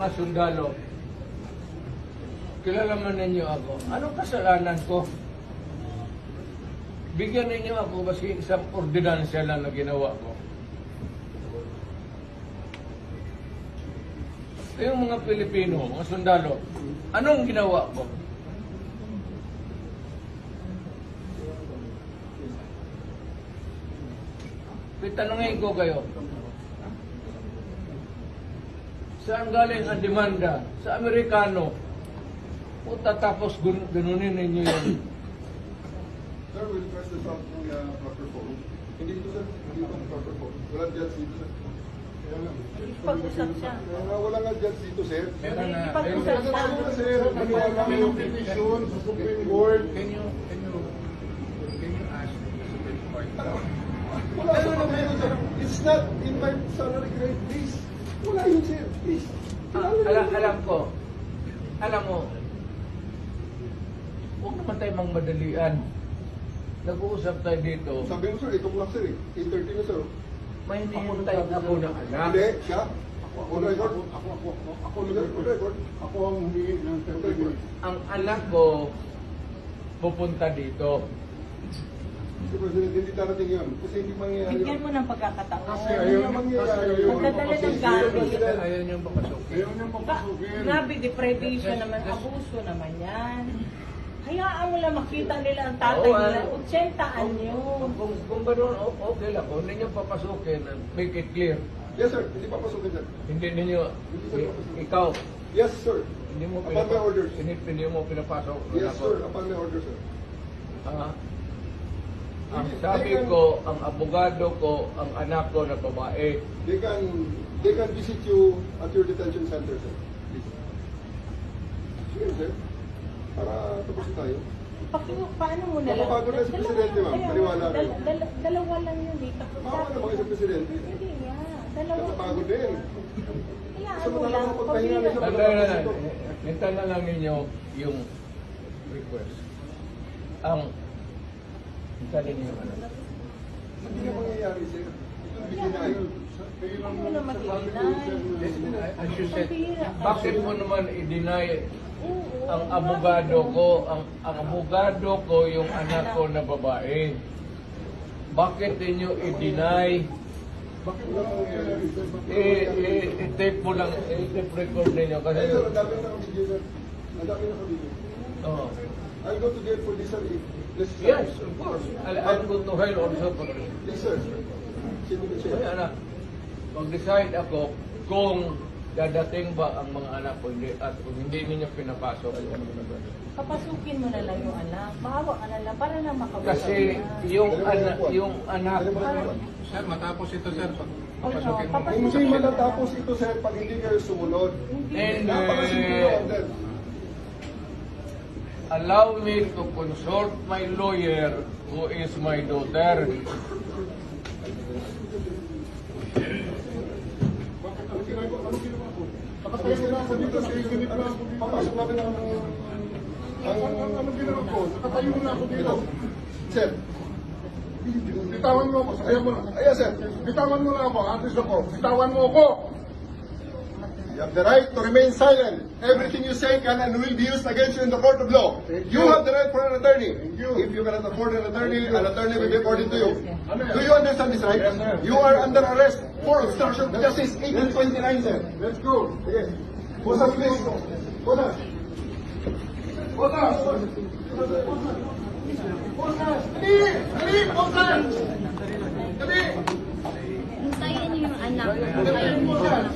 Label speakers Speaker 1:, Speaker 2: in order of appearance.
Speaker 1: Mga sundalo, kilala man ninyo ako. Anong kasalanan ko? Bigyan ninyo ako kasi isang ordinansya lang na ginawa ko. Yung mga Pilipino, mga sundalo, anong ginawa ko? Pitanungin ko kayo. Saan galing ang demanda? Sa Amerikano. O tatapos ganunin ninyo yun.
Speaker 2: Sir, we'll press this out ng proper phone. Hindi ito, sir. Hindi ito ang proper phone. Walang judge dito, sir. Kaya nga.
Speaker 3: Pag-usap siya.
Speaker 2: Wala nga judge dito, sir.
Speaker 1: Meron na.
Speaker 3: Pag-usap siya.
Speaker 2: Ano na, sir? Maniwala kayo yung petition sa Supreme Court.
Speaker 4: Can you ask the Supreme Court?
Speaker 2: Wala sa pagkain, sir. It's not in my salary grade, please. Wala yun, sir. Please.
Speaker 1: Alam ko. Alam mo, huwag naman tayo mang madalian. Nag-uusap tayo dito.
Speaker 2: Sabi mo, sir, itong lang, sir. 8:30 na, sir.
Speaker 1: May hinihintay ako ng anak.
Speaker 2: Hindi, siya. Ako na record. Ako na record. Ako ang humingi ng 30 minutes.
Speaker 1: Ang anak ko pupunta dito.
Speaker 2: Mr. President, hindi darating yun. Kasi hindi mangyayari
Speaker 3: Bigyan
Speaker 2: yun.
Speaker 3: mo ng pagkakataon.
Speaker 2: Kasi ayaw mangyayari yun.
Speaker 3: Magdadala ng galit.
Speaker 1: Ayaw niyong papasukin.
Speaker 2: Ayaw niyang papasukin.
Speaker 3: Grabe, deprivation naman, abuso naman yan. Hayaan mo lang makita nila ang tatay nila. 80 anyo.
Speaker 1: Kung gano'n, okay lang. Kung hindi niyo papasukin, make it clear.
Speaker 2: Yes, sir. Hindi papasukin, sir.
Speaker 1: Hindi ninyo, ikaw,
Speaker 2: Yes, sir.
Speaker 1: hindi mo
Speaker 2: Upon my orders.
Speaker 1: hindi mo pinapasok.
Speaker 2: Yes, sir. Upon my orders, sir.
Speaker 1: Ah, ang sabi ko, ang abogado ko, ang anak ko na babae,
Speaker 2: They can visit you at your detention center, sir. Please. Sige, sir. Para tapusin tayo.
Speaker 3: Paano mo na lang?
Speaker 2: Mapapagod na si Presidente, ma'am. Paniwala kayo.
Speaker 3: Dalawa lang yun eh.
Speaker 2: Baka naman isang Presidente.
Speaker 3: Hindi nga. Dalawa.
Speaker 2: Napapagod din.
Speaker 3: Hayaan
Speaker 2: Gusto mo
Speaker 3: mo lang.
Speaker 2: talaga magpahinga na siya.
Speaker 1: hintayin na lang ninyo yung request. Hintayin ninyo ano.
Speaker 2: Hindi na mangyayari, sir. Ito bigyan na yun. Kayo lang
Speaker 3: Ano na mag-i-deny?
Speaker 1: As you said, bakit mo naman i-deny
Speaker 3: Oo.
Speaker 1: ang abogado ko, ang abogado ko yung anak ko na babae? Bakit ninyo i-deny?
Speaker 2: Bakit wala mangyayari, sir?
Speaker 1: I-tape mo lang, i-tape record ninyo kasi
Speaker 2: Ay, sir, ang dami na nakabigyan, sir. Ang dami na nakabigyan.
Speaker 1: oh.
Speaker 2: I'll go to jail for this, sir. If necessary.
Speaker 1: Yes, of course. I'll go to hell also for this.
Speaker 2: Yes, sir. Sino ka siya?
Speaker 1: Kaya na, mag-decide ako kung dadating ba ang mga anak ko hindi, at kung hindi ninyo pinapasok.
Speaker 3: Papasukin mo na lang yung anak. Mahawa ka na lang para na makabasa.
Speaker 1: Kasi yung anak,
Speaker 4: Sir, matapos ito, sir,
Speaker 3: Papasukin
Speaker 4: papasukin mo.
Speaker 2: Hindi matatapos ito, sir, pag hindi kayo sumunod.
Speaker 1: and
Speaker 2: Napakasimple lang, sir.
Speaker 1: allow me to consult my lawyer who is my daughter.
Speaker 2: Bakit? Ano ginagawa? Ano ginawa ko? Nakatayo na ako dito sa unit na ako dito. Papasok namin ang... Ano ginawa ko? Nakatayo na ako dito. Sir. Bitawan mo ako. Ayaw mo na. Ayaw, sir. Bitawan mo na ako. Artist ako. Bitawan mo ako. You have the right to remain silent. Everything you say can and will be used against you in the court of law. You have the right for an attorney. If you cannot afford an attorney will be according to you. Do you understand this right? You are under arrest for obstruction of justice 1829, sir. Let's go. Sige. Posas, please. Posas. Posas. Posas. Dali! Dali! Posas! Dali!
Speaker 5: Hintayin niyo yung anak. Hintayin niyo yung anak.